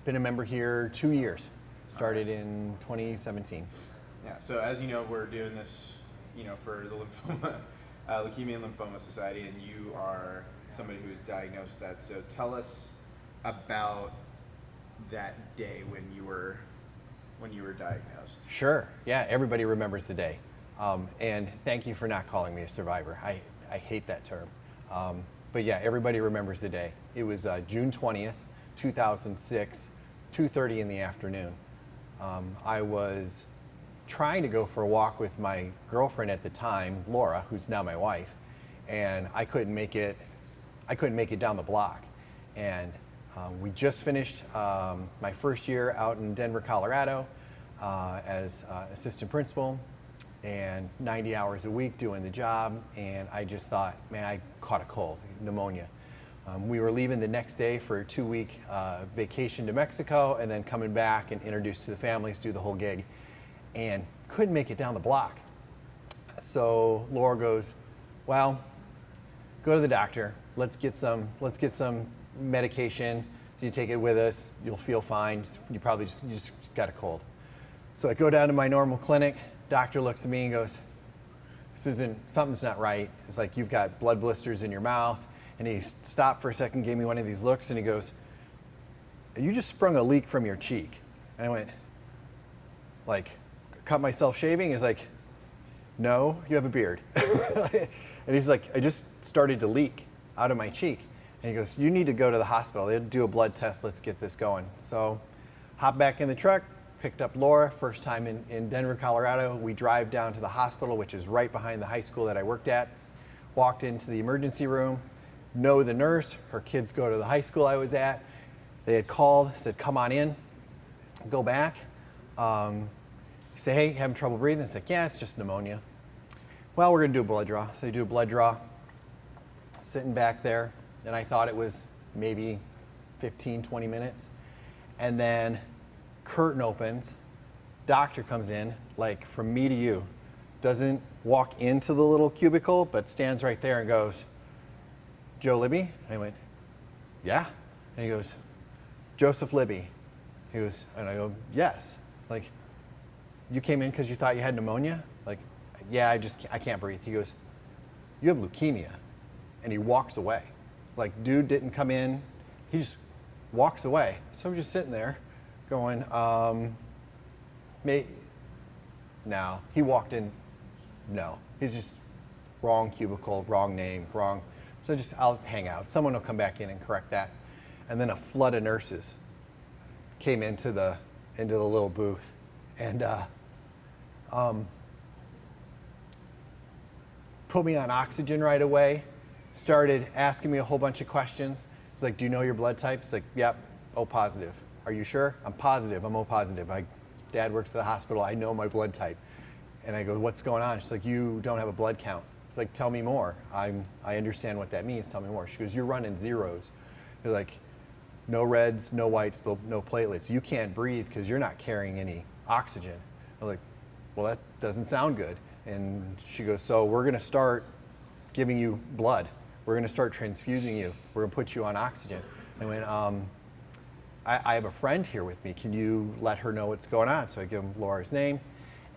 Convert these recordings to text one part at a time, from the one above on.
been a member here 2 years. Started in 2017. Yeah, so as you know, we're doing this, for the lymphoma, Leukemia and Lymphoma Society, and you are somebody who is diagnosed with that. So tell us about that day when you were diagnosed. Sure. Yeah, everybody remembers the day. And thank you for not calling me a survivor. I hate that term. But yeah, everybody remembers the day. It was June 20th, 2006, 2:30 in the afternoon. I was trying to go for a walk with my girlfriend at the time, Laura, who's now my wife, and I couldn't make it down the block. And we just finished my first year out in Denver, Colorado as assistant principal, and 90 hours a week doing the job. And I just thought, man, I caught a cold, pneumonia. We were leaving the next day for a 2-week vacation to Mexico, and then coming back and introduced to the families, do the whole gig, and couldn't make it down the block. So Laura goes, well, go to the doctor. Let's get some medication. You take it with us. You'll feel fine. You probably just got a cold. So I go down to my normal clinic. Doctor looks at me and goes, something's not right. It's like you've got blood blisters in your mouth. And he stopped for a second, gave me one of these looks, and he goes, you just sprung a leak from your cheek. And I went, like, cut myself shaving? He's like, no, you have a beard. And he's like, I just started to leak out of my cheek. And he goes, you need to go to the hospital. They'll do a blood test. Let's get this going. So hop back in the truck, picked up Laura, first time in Denver, Colorado. We drive down to the hospital, which is right behind the high school that I worked at. Walked into the emergency room, know the nurse, her kids go to the high school I was at. They had called, said, come on in, go back. Say, hey, having trouble breathing? It's like, yeah, it's just pneumonia. Well, we're gonna do a blood draw. So they do a blood draw, sitting back there, and I thought it was maybe 15, 20 minutes. And then curtain opens, doctor comes in, like from me to you, doesn't walk into the little cubicle, but stands right there and goes, Joe Libby? And I went, yeah. And he goes, Joseph Libby. He goes, and I go, yes. Like, you came in because you thought you had pneumonia? Like, yeah, I can't breathe. He goes, you have leukemia. And he walks away. Like, dude didn't come in, he just walks away. So I'm just sitting there going, no. He walked in, no. He's just wrong cubicle, wrong name, wrong. So I'll hang out. Someone will come back in and correct that. And then a flood of nurses came into the little booth and put me on oxygen right away, started asking me a whole bunch of questions. It's like, do you know your blood type? It's like, yep, O positive. Are you sure? I'm positive, I'm O positive. My dad works at the hospital, I know my blood type. And I go, what's going on? She's like, you don't have a blood count. It's like, tell me more. I understand what that means, tell me more. She goes, you're running zeros. They're like, no reds, no whites, no platelets. You can't breathe because you're not carrying any oxygen. I'm like, well, that doesn't sound good. And she goes, so we're gonna start giving you blood. We're gonna start transfusing you. We're gonna put you on oxygen. And I went, I have a friend here with me. Can you let her know what's going on? So I give them Laura's name,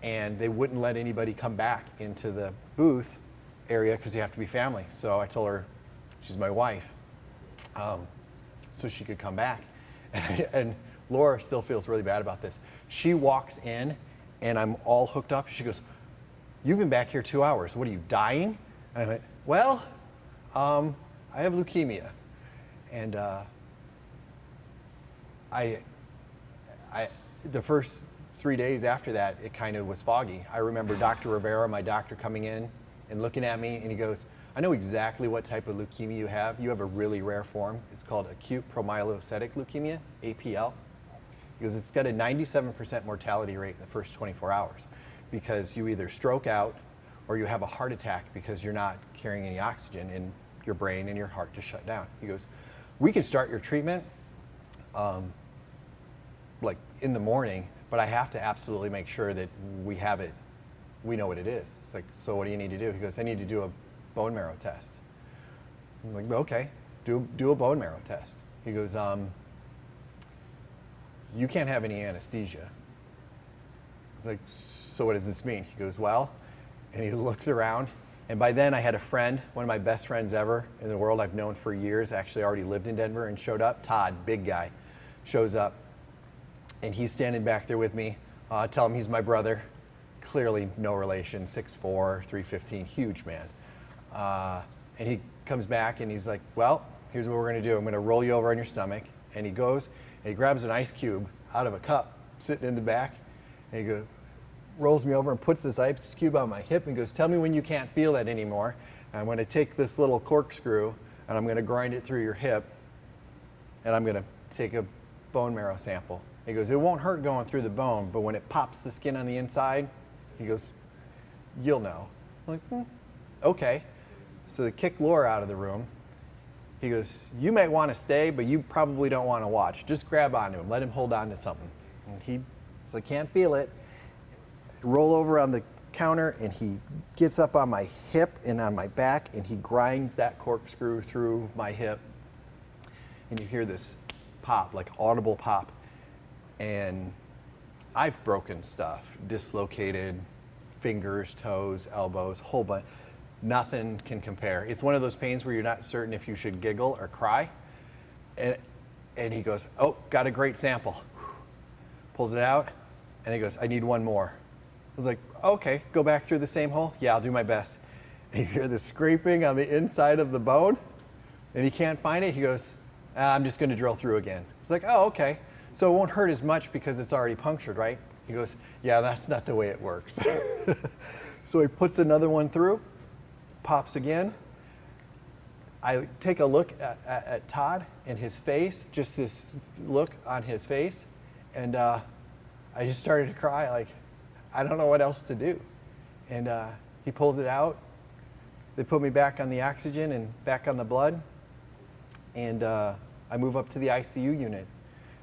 and they wouldn't let anybody come back into the booth area because you have to be family. So I told her she's my wife, so she could come back. And Laura still feels really bad about this. She walks in, and I'm all hooked up. She goes, you've been back here 2 hours. What are you, dying? And I went, well, I have leukemia. And the first 3 days after that, it kind of was foggy. I remember Dr. Rivera, my doctor, coming in and looking at me, and he goes, I know exactly what type of leukemia you have. You have a really rare form. It's called acute promyelocytic leukemia, APL. He goes, it's got a 97% mortality rate in the first 24 hours because you either stroke out or you have a heart attack because you're not carrying any oxygen and your brain and your heart just shut down. He goes, we can start your treatment like in the morning, but I have to absolutely make sure that we have it, we know what it is. It's like, so what do you need to do? He goes, I need to do a bone marrow test. I'm like, okay, do a bone marrow test. He goes, you can't have any anesthesia. I was like, so what does this mean? He goes, well, and he looks around. And by then I had a friend, one of my best friends ever in the world I've known for years, actually already lived in Denver and showed up. Todd, big guy, shows up. And he's standing back there with me. Tell him he's my brother. Clearly no relation, 6'4", 315, huge man. And he comes back and he's like, well, here's what we're gonna do. I'm gonna roll you over on your stomach. And he goes and he grabs an ice cube out of a cup sitting in the back. And he goes, rolls me over and puts this ice cube on my hip and goes, tell me when you can't feel that anymore. And I'm gonna take this little corkscrew and I'm gonna grind it through your hip and I'm gonna take a bone marrow sample. He goes, it won't hurt going through the bone, but when it pops the skin on the inside, he goes, you'll know. I'm like, okay. So they kick Laura out of the room. He goes, you may want to stay, but you probably don't want to watch. Just grab onto him. Let him hold on to something. And he's like, can't feel it. Roll over on the counter, and he gets up on my hip and on my back, and he grinds that corkscrew through my hip. And you hear this pop, like audible pop. And I've broken stuff, dislocated fingers, toes, elbows, whole bunch. Nothing can compare. It's one of those pains where you're not certain if you should giggle or cry. And he goes, oh, got a great sample. Pulls it out, and he goes, I need one more. I was like, okay, go back through the same hole? Yeah, I'll do my best. And you hear the scraping on the inside of the bone, and he can't find it. He goes, I'm just gonna drill through again. It's like, oh, okay. So it won't hurt as much because it's already punctured, right? He goes, yeah, that's not the way it works. So he puts another one through, pops again. I take a look at Todd and his face, just this look on his face, and I just started to cry, like, I don't know what else to do. And he pulls it out. They put me back on the oxygen and back on the blood, and I move up to the ICU unit.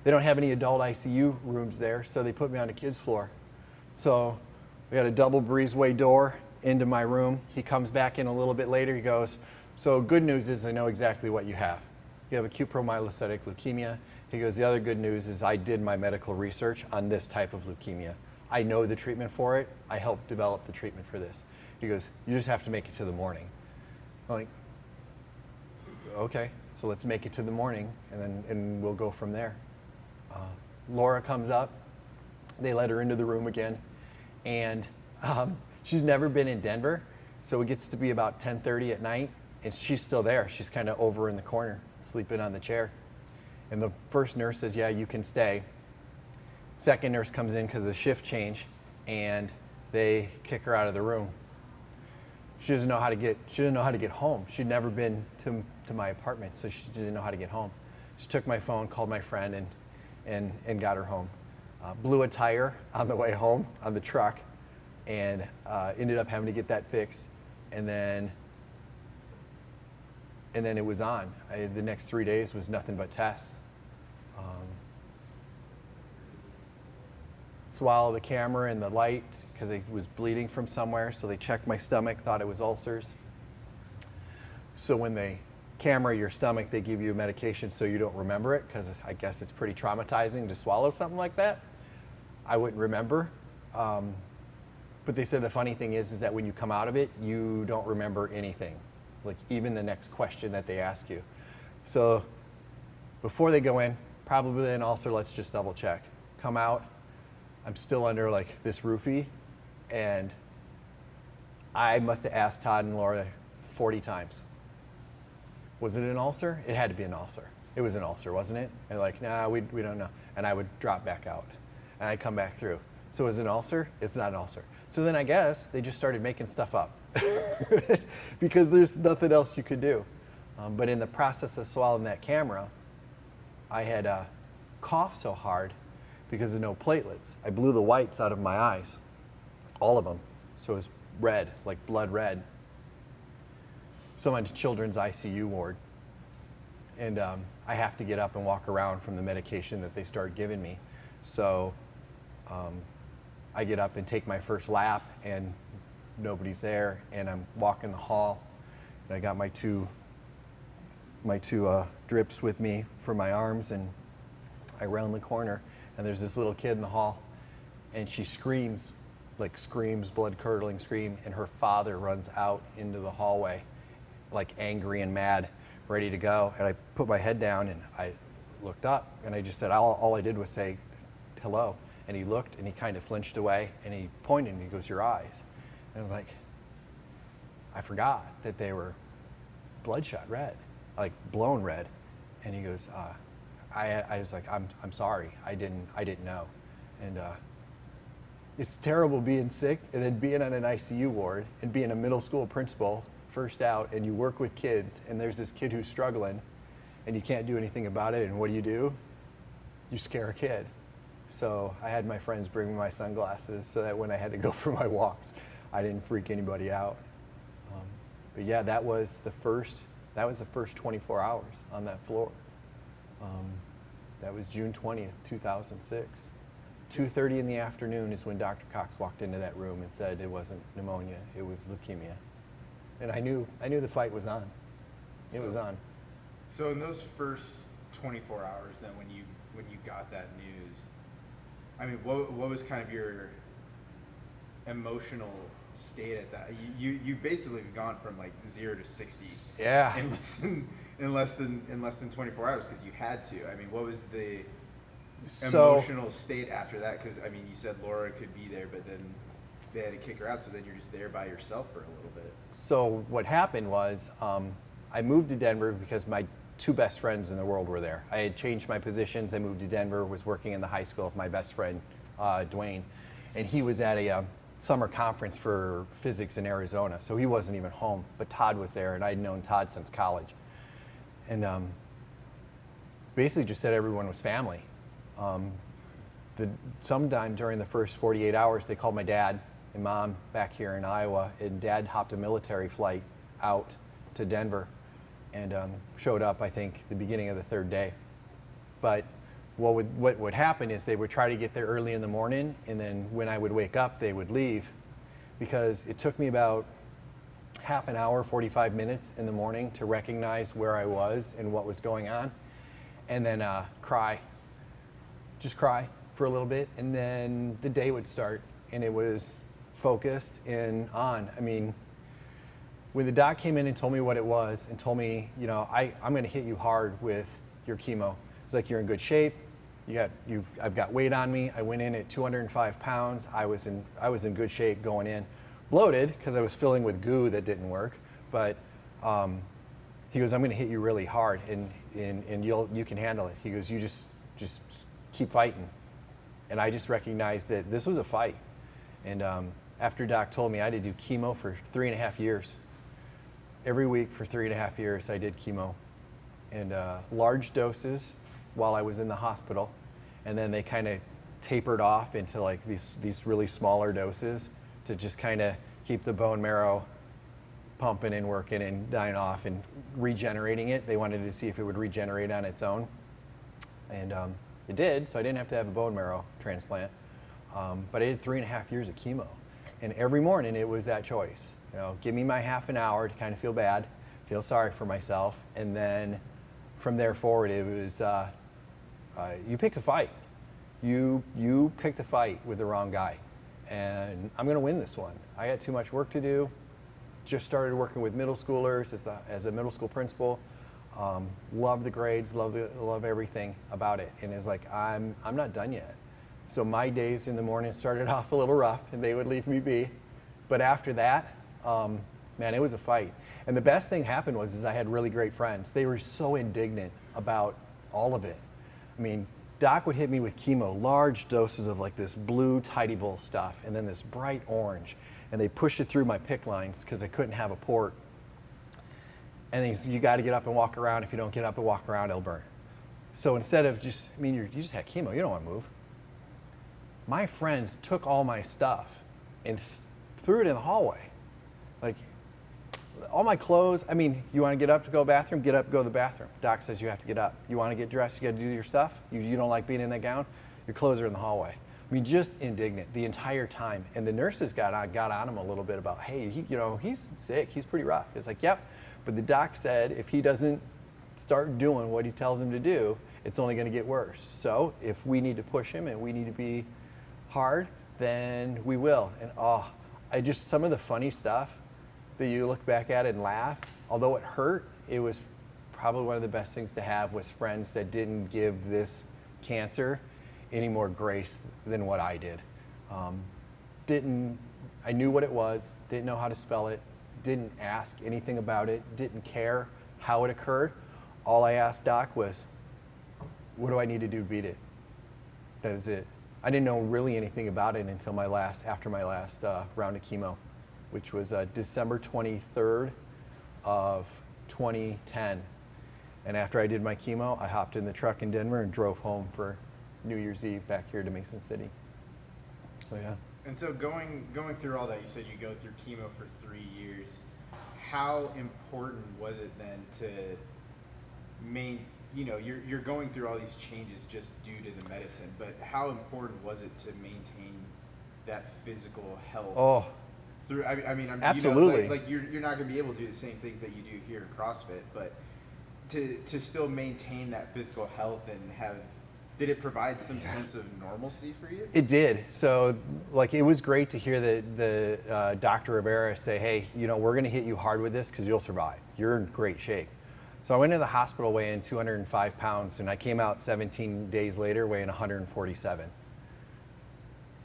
They don't have any adult ICU rooms there, so they put me on the kids' floor. So we got a double breezeway door into my room. He comes back in a little bit later. He goes, so good news is I know exactly what you have. You have acute promyelocytic leukemia. He goes, the other good news is I did my medical research on this type of leukemia. I know the treatment for it. I helped develop the treatment for this. He goes, you just have to make it to the morning. I'm like, okay, so let's make it to the morning and we'll go from there. Laura comes up. They let her into the room again. And she's never been in Denver. So it gets to be about 10:30 at night and she's still there. She's kind of over in the corner, sleeping on the chair. And the first nurse says, yeah, you can stay. Second nurse comes in because of the shift change and they kick her out of the room. She doesn't know how to get home. She'd never been to my apartment, so she didn't know how to get home. She took my phone, called my friend, and got her home. Blew a tire on the way home on the truck and ended up having to get that fixed. And then it was on. The next 3 days was nothing but tests. Swallow the camera and the light because it was bleeding from somewhere, so they checked my stomach, thought it was ulcers. So when they camera your stomach, they give you a medication so you don't remember it, because I guess it's pretty traumatizing to swallow something like that. I wouldn't remember. But they said the funny thing is that when you come out of it, you don't remember anything, like even the next question that they ask you. So before they go in, probably an ulcer, let's just double check. Come out, I'm still under like this roofie, and I must have asked Todd and Laura 40 times. Was it an ulcer? It had to be an ulcer. It was an ulcer, wasn't it? And like, nah, we don't know. And I would drop back out, and I'd come back through. So is it an ulcer? It's not an ulcer. So then I guess they just started making stuff up because there's nothing else you could do. But in the process of swallowing that camera, I had coughed so hard because of no platelets. I blew the whites out of my eyes, all of them. So it was red, like blood red. So I'm in children's ICU ward. And I have to get up and walk around from the medication that they start giving me. So I get up and take my first lap and nobody's there, and I'm walking the hall, and I got my two drips with me for my arms, and I round the corner and there's this little kid in the hall, and she screams, like screams, blood-curdling scream, and her father runs out into the hallway, like angry and mad, ready to go. And I put my head down and I looked up, and I just said, all I did was say hello. And he looked and he kind of flinched away, and he pointed and he goes, your eyes. And I was like, I forgot that they were bloodshot red, like blown red. And he goes, I was like, I'm sorry, I didn't know. And it's terrible being sick and then being on an ICU ward and being a middle school principal, first out, and you work with kids, and there's this kid who's struggling, and you can't do anything about it. And what do? You scare a kid. So I had my friends bring me my sunglasses so that when I had to go for my walks, I didn't freak anybody out. But yeah, that was the first 24 hours on that floor. That was June 20th, 2006. 2:30 in the afternoon is when Dr. Cox walked into that room and said it wasn't pneumonia, it was leukemia. And I knew the fight was on. It was on. So in those first 24 hours, then when you got that news, I mean, what was kind of your emotional state at that? You basically gone from like 0 to 60. Yeah. In less than 24 hours, because you had to. I mean, what was the emotional state after that? Because I mean, you said Laura could be there, but then they had to kick her out, so then you're just there by yourself for a little bit. So what happened was I moved to Denver because my two best friends in the world were there. I had changed my positions. I moved to Denver, was working in the high school with my best friend, Dwayne, and he was at a summer conference for physics in Arizona, so he wasn't even home, but Todd was there, and I'd known Todd since college. And basically just said everyone was family. Sometime during the first 48 hours, they called my dad and mom back here in Iowa, and Dad hopped a military flight out to Denver and showed up, I think, the beginning of the third day. But what would happen is they would try to get there early in the morning, and then when I would wake up, they would leave, because it took me about half an hour, 45 minutes in the morning to recognize where I was and what was going on, and then just cry for a little bit, and then the day would start, and it was focused and on. I mean, when the doc came in and told me what it was and told me, you know, I'm going to hit you hard with your chemo. It's like, you're in good shape. I've got weight on me. I went in at 205 pounds. I was in good shape going in, bloated because I was filling with goo that didn't work. But he goes, I'm going to hit you really hard, and you can handle it. He goes, you just keep fighting. And I just recognized that this was a fight. And after Doc told me, I had to do chemo for 3.5 years. Every week for 3.5 years, I did chemo, and large doses while I was in the hospital, and then they kind of tapered off into like these really smaller doses to just kind of keep the bone marrow pumping and working and dying off and regenerating it. They wanted to see if it would regenerate on its own, and it did, so I didn't have to have a bone marrow transplant. But I did 3.5 years of chemo, and every morning it was that choice. You know, give me my half an hour to kind of feel bad, feel sorry for myself, and then from there forward it was you picked a fight. You picked a fight with the wrong guy, and I'm going to win this one. I got too much work to do. Just started working with middle schoolers as a middle school principal. Love the grades, love everything about it, and it's like I'm not done yet. So my days in the morning started off a little rough, and they would leave me be. But after that, man, it was a fight. And the best thing happened was I had really great friends. They were so indignant about all of it. I mean, Doc would hit me with chemo, large doses of like this blue Tidy Bowl stuff, and then this bright orange. And they pushed it through my PICC lines because I couldn't have a port. And he said, you got to get up and walk around. If you don't get up and walk around, it'll burn. So instead of you just had chemo, you don't want to move. My friends took all my stuff and threw it in the hallway. Like, all my clothes. I mean, you want to get up to go to the bathroom? Get up, go to the bathroom. Doc says you have to get up. You want to get dressed? You got to do your stuff? You don't like being in that gown? Your clothes are in the hallway. I mean, just indignant the entire time. And the nurses got on him a little bit about, hey, he's sick. He's pretty rough. It's like, yep. But the doc said if he doesn't start doing what he tells him to do, it's only going to get worse. So if we need to push him and we need to be hard, then we will. And some of the funny stuff that you look back at and laugh, although it hurt, it was probably one of the best things to have was friends that didn't give this cancer any more grace than what I did. I knew what it was, didn't know how to spell it, didn't ask anything about it, didn't care how it occurred. All I asked Doc was, what do I need to do to beat it? That was it. I didn't know really anything about it until after my last round of chemo, which was December 23rd of 2010. And after I did my chemo, I hopped in the truck in Denver and drove home for New Year's Eve back here to Mason City. So yeah. And so going through all that, you said you go through chemo for 3 years. How important was it then to you're going through all these changes just due to the medicine, but how important was it to maintain that physical health? Oh, through, absolutely. You're not going to be able to do the same things that you do here in CrossFit, but to still maintain that physical health and did it provide some sense of normalcy for you? It did. So, it was great to hear the Dr. Rivera say, hey, we're going to hit you hard with this because you'll survive. You're in great shape. So I went to the hospital weighing 205 pounds, and I came out 17 days later weighing 147.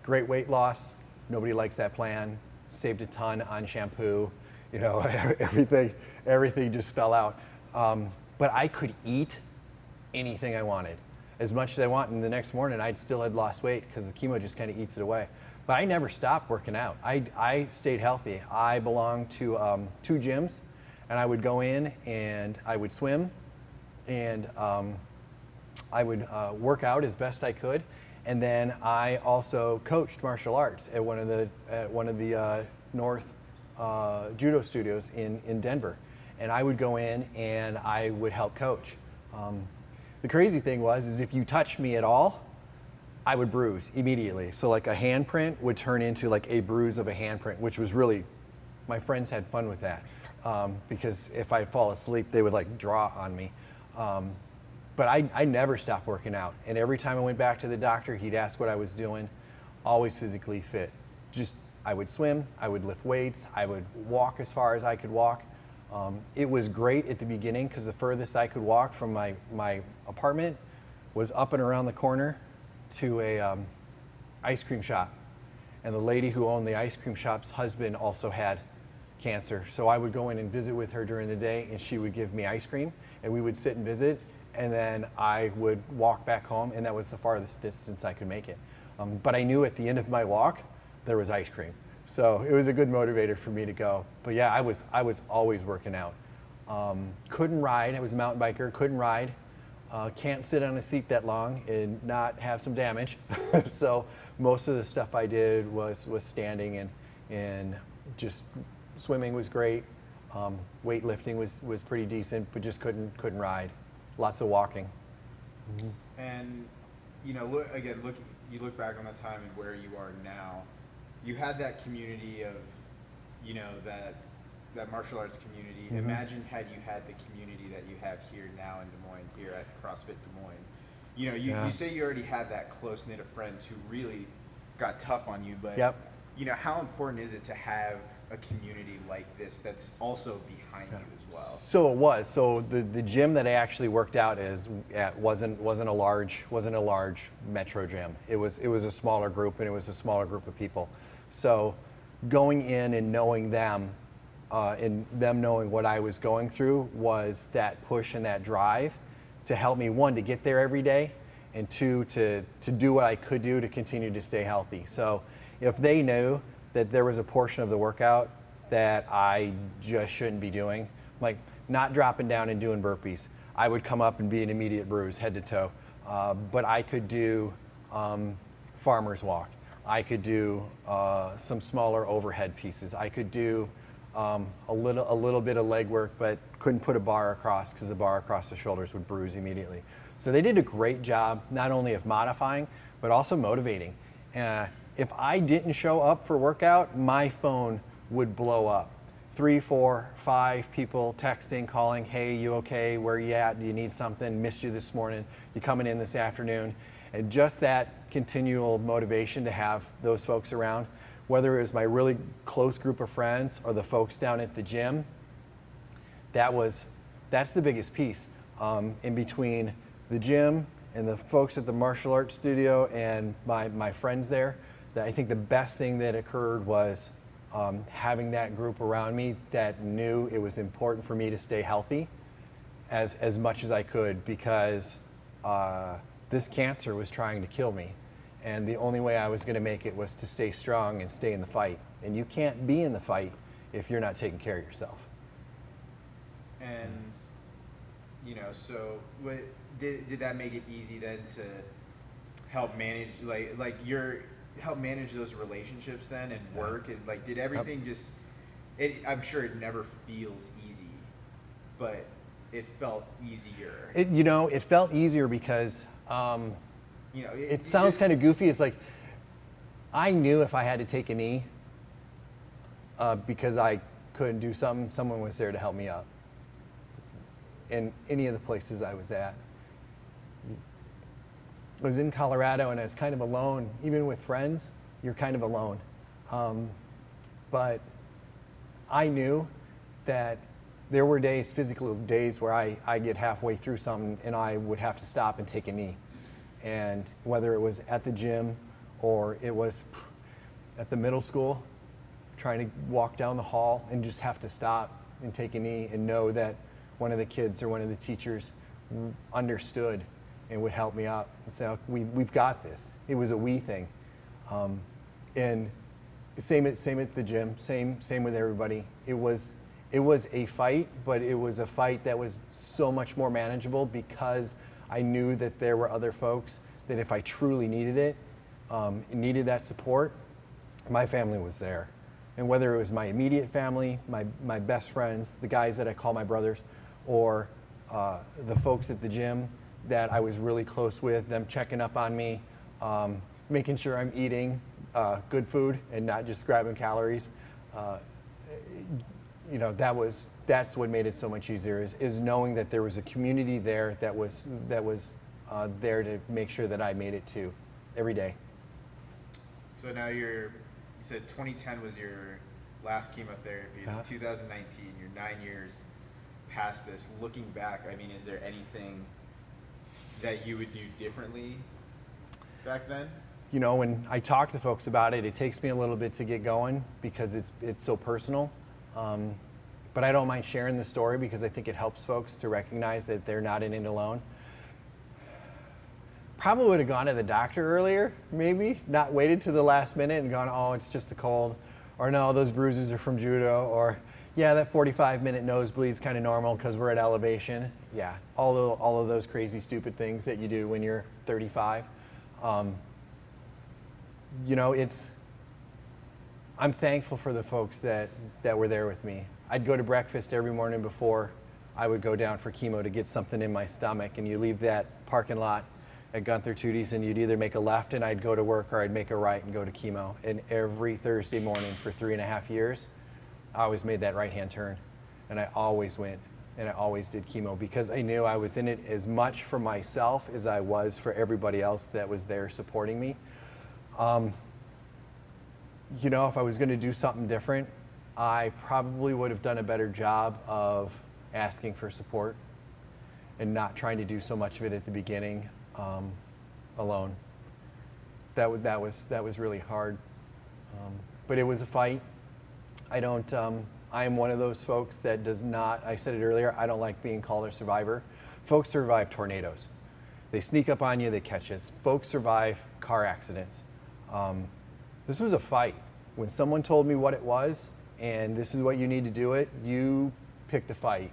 Great weight loss. Nobody likes that plan. Saved a ton on shampoo. Everything just fell out. But I could eat anything I wanted, as much as I want. And the next morning, I still had lost weight because the chemo just kind of eats it away. But I never stopped working out. I stayed healthy. I belonged to 2 gyms. And I would go in and I would swim and I would work out as best I could. And then I also coached martial arts at one of the North Judo studios in Denver. And I would go in and I would help coach. The crazy thing is if you touched me at all, I would bruise immediately. So a handprint would turn into a bruise of a handprint, which was really, my friends had fun with that. Because if I fall asleep, they would draw on me. But I never stopped working out. And every time I went back to the doctor, he'd ask what I was doing, always physically fit. I would swim, I would lift weights, I would walk as far as I could walk. It was great at the beginning because the furthest I could walk from my apartment was up and around the corner to a ice cream shop. And the lady who owned the ice cream shop's husband also had cancer. So I would go in and visit with her during the day and she would give me ice cream and we would sit and visit and then I would walk back home and that was the farthest distance I could make it. But I knew at the end of my walk there was ice cream. So it was a good motivator for me to go. But yeah, I was always working out. Couldn't ride, I was a mountain biker, couldn't ride. Can't sit on a seat that long and not have some damage. So most of the stuff I did was standing and just swimming was great. Weightlifting was pretty decent, but just couldn't ride. Lots of walking. Mm-hmm. And you look back on the time and where you are now. You had that community of, that martial arts community. Mm-hmm. Imagine had you had the community that you have here now in Des Moines, here at CrossFit Des Moines. You say you already had that close knit of friends who really got tough on you, but yep. How important is it to have a community like this that's also behind you as well? So it was. So the gym that I actually worked out wasn't a large metro gym. It was a smaller group and it was a smaller group of people. So going in and knowing them and them knowing what I was going through was that push and that drive to help me, 1, to get there every day, and 2, to do what I could do to continue to stay healthy. So if they knew that there was a portion of the workout that I just shouldn't be doing, like not dropping down and doing burpees, I would come up and be an immediate bruise head to toe. But I could do farmer's walk. I could do some smaller overhead pieces. I could do a little bit of leg work, but couldn't put a bar across because the bar across the shoulders would bruise immediately. So they did a great job, not only of modifying, but also motivating. If I didn't show up for workout, my phone would blow up. 3, 4, 5 people texting, calling, hey, you okay? Where you at? Do you need something? Missed you this morning. You coming in this afternoon? And just that continual motivation to have those folks around, whether it was my really close group of friends or the folks down at the gym, that's the biggest piece. In between the gym and the folks at the martial arts studio and my friends there, that I think the best thing that occurred was having that group around me that knew it was important for me to stay healthy as much as I could, because this cancer was trying to kill me. And the only way I was going to make it was to stay strong and stay in the fight. And you can't be in the fight if you're not taking care of yourself. And, you know, so did that make it easy then to help manage, help manage those relationships then and work? And like, did everything just, I'm sure it never feels easy, but it felt easier. It felt easier because, it sounds kind of goofy. It's like, I knew if I had to take a knee because I couldn't do something, someone was there to help me up. In any of the places I was at. I was in Colorado and I was kind of alone. Even with friends, you're kind of alone. But I knew that there were days, physical days, where I get halfway through something and I would have to stop and take a knee. And whether it was at the gym or it was at the middle school, trying to walk down the hall and just have to stop and take a knee and know that one of the kids or one of the teachers understood and would help me out and say, we've got this. It was a we thing. And same at the gym, same with everybody. It was a fight, but it was a fight that was so much more manageable because I knew that there were other folks that if I truly needed it, needed that support, my family was there. And whether it was my immediate family, my best friends, the guys that I call my brothers, or the folks at the gym that I was really close with, them checking up on me, making sure I'm eating good food and not just grabbing calories. That's what made it so much easier, is knowing that there was a community there that was there to make sure that I made it to every day. So now you said 2010 was your last chemotherapy. It's 2019. You're 9 years past this. Looking back, I mean, is there anything that you would do differently back then? When I talk to folks about it, it takes me a little bit to get going because it's so personal. But I don't mind sharing the story because I think it helps folks to recognize that they're not in it alone. Probably would have gone to the doctor earlier, maybe, not waited to the last minute and gone, oh, it's just a cold, or no, those bruises are from judo, or yeah, that 45-minute nosebleed's kind of normal because we're at elevation. Yeah, all of those crazy, stupid things that you do when you're 35. I'm thankful for the folks that were there with me. I'd go to breakfast every morning before I would go down for chemo to get something in my stomach, and you leave that parking lot at Gunther Tooties and you'd either make a left and I'd go to work, or I'd make a right and go to chemo. And every Thursday morning for 3.5 years, I always made that right-hand turn, and I always went and I always did chemo because I knew I was in it as much for myself as I was for everybody else that was there supporting me. If I was going to do something different, I probably would have done a better job of asking for support and not trying to do so much of it at the beginning alone. That was really hard, but it was a fight. I am one of those folks that does not, I said it earlier, I don't like being called a survivor. Folks survive tornadoes. They sneak up on you, they catch it. Folks survive car accidents. This was a fight. When someone told me what it was, and this is what you need to do it, you picked the fight.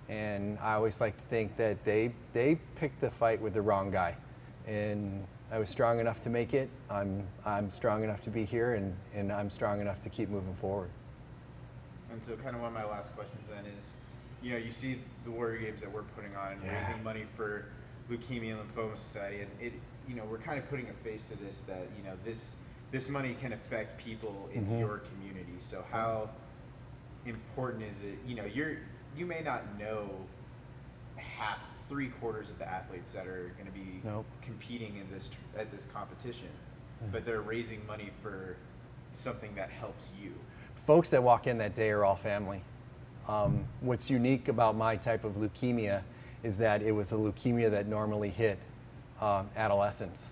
And I always like to think that they picked the fight with the wrong guy. And I was strong enough to make it. I'm strong enough to be here, and I'm strong enough to keep moving forward. And so kind of one of my last questions then is, you see the Warrior Games that we're putting on and raising money for Leukemia and Lymphoma Society, and we're kind of putting a face to this, that this money can affect people in your community. So how, important is it? You may not know half, 3/4 of the athletes that are going to be Nope. competing in this at this competition, but they're raising money for something that helps you. Folks that walk in that day are all family. What's unique about my type of leukemia is that it was a leukemia that normally hit adolescents.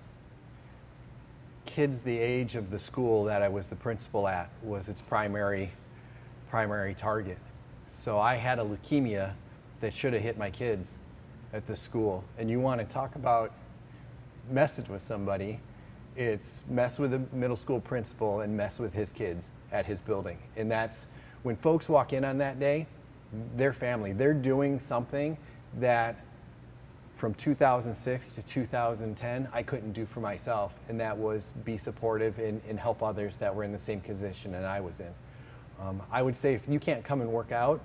Kids the age of the school that I was the principal at was its primary target. So I had a leukemia that should have hit my kids at the school. And you want to talk about messing with somebody, it's mess with a middle school principal and mess with his kids at his building. And that's when folks walk in on that day, their family, they're doing something that from 2006 to 2010 I couldn't do for myself, and that was be supportive and help others that were in the same position that I was in. I would say if you can't come and work out,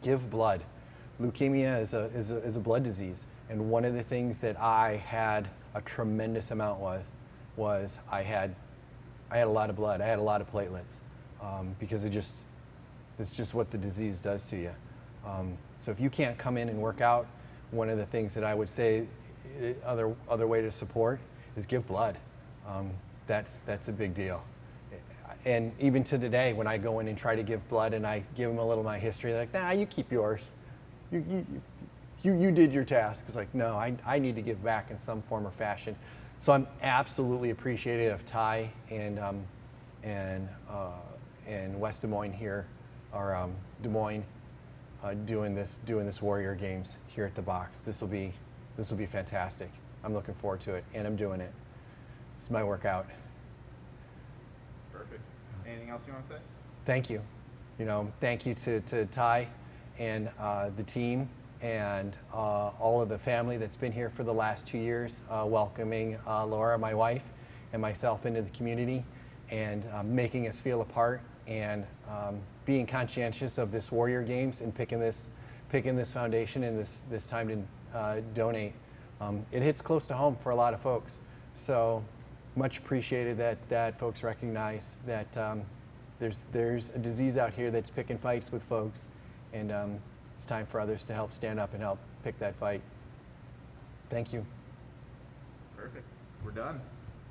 give blood. Leukemia is a blood disease, and one of the things that I had a tremendous amount was I had a lot of blood. I had a lot of platelets because it's just what the disease does to you. So if you can't come in and work out, one of the things that I would say other way to support is give blood. That's a big deal. And even to today, when I go in and try to give blood and I give them a little of my history, they're like, nah, you keep yours. You did your task. It's like, no, I need to give back in some form or fashion. So I'm absolutely appreciative of Ty and West Des Moines here, or Des Moines, doing this Warrior Games here at the box. This will be fantastic. I'm looking forward to it, and I'm doing it. It's my workout. Perfect. Anything else you want to say? Thank you. Thank you to Ty and the team and all of the family that's been here for the last 2 years, welcoming Laura, my wife, and myself into the community, and making us feel a part, and being conscientious of this Warrior Games and picking this foundation and this time to donate. It hits close to home for a lot of folks. So much appreciated that folks recognize that there's a disease out here that's picking fights with folks, and it's time for others to help stand up and help pick that fight. Thank you. Perfect. We're done.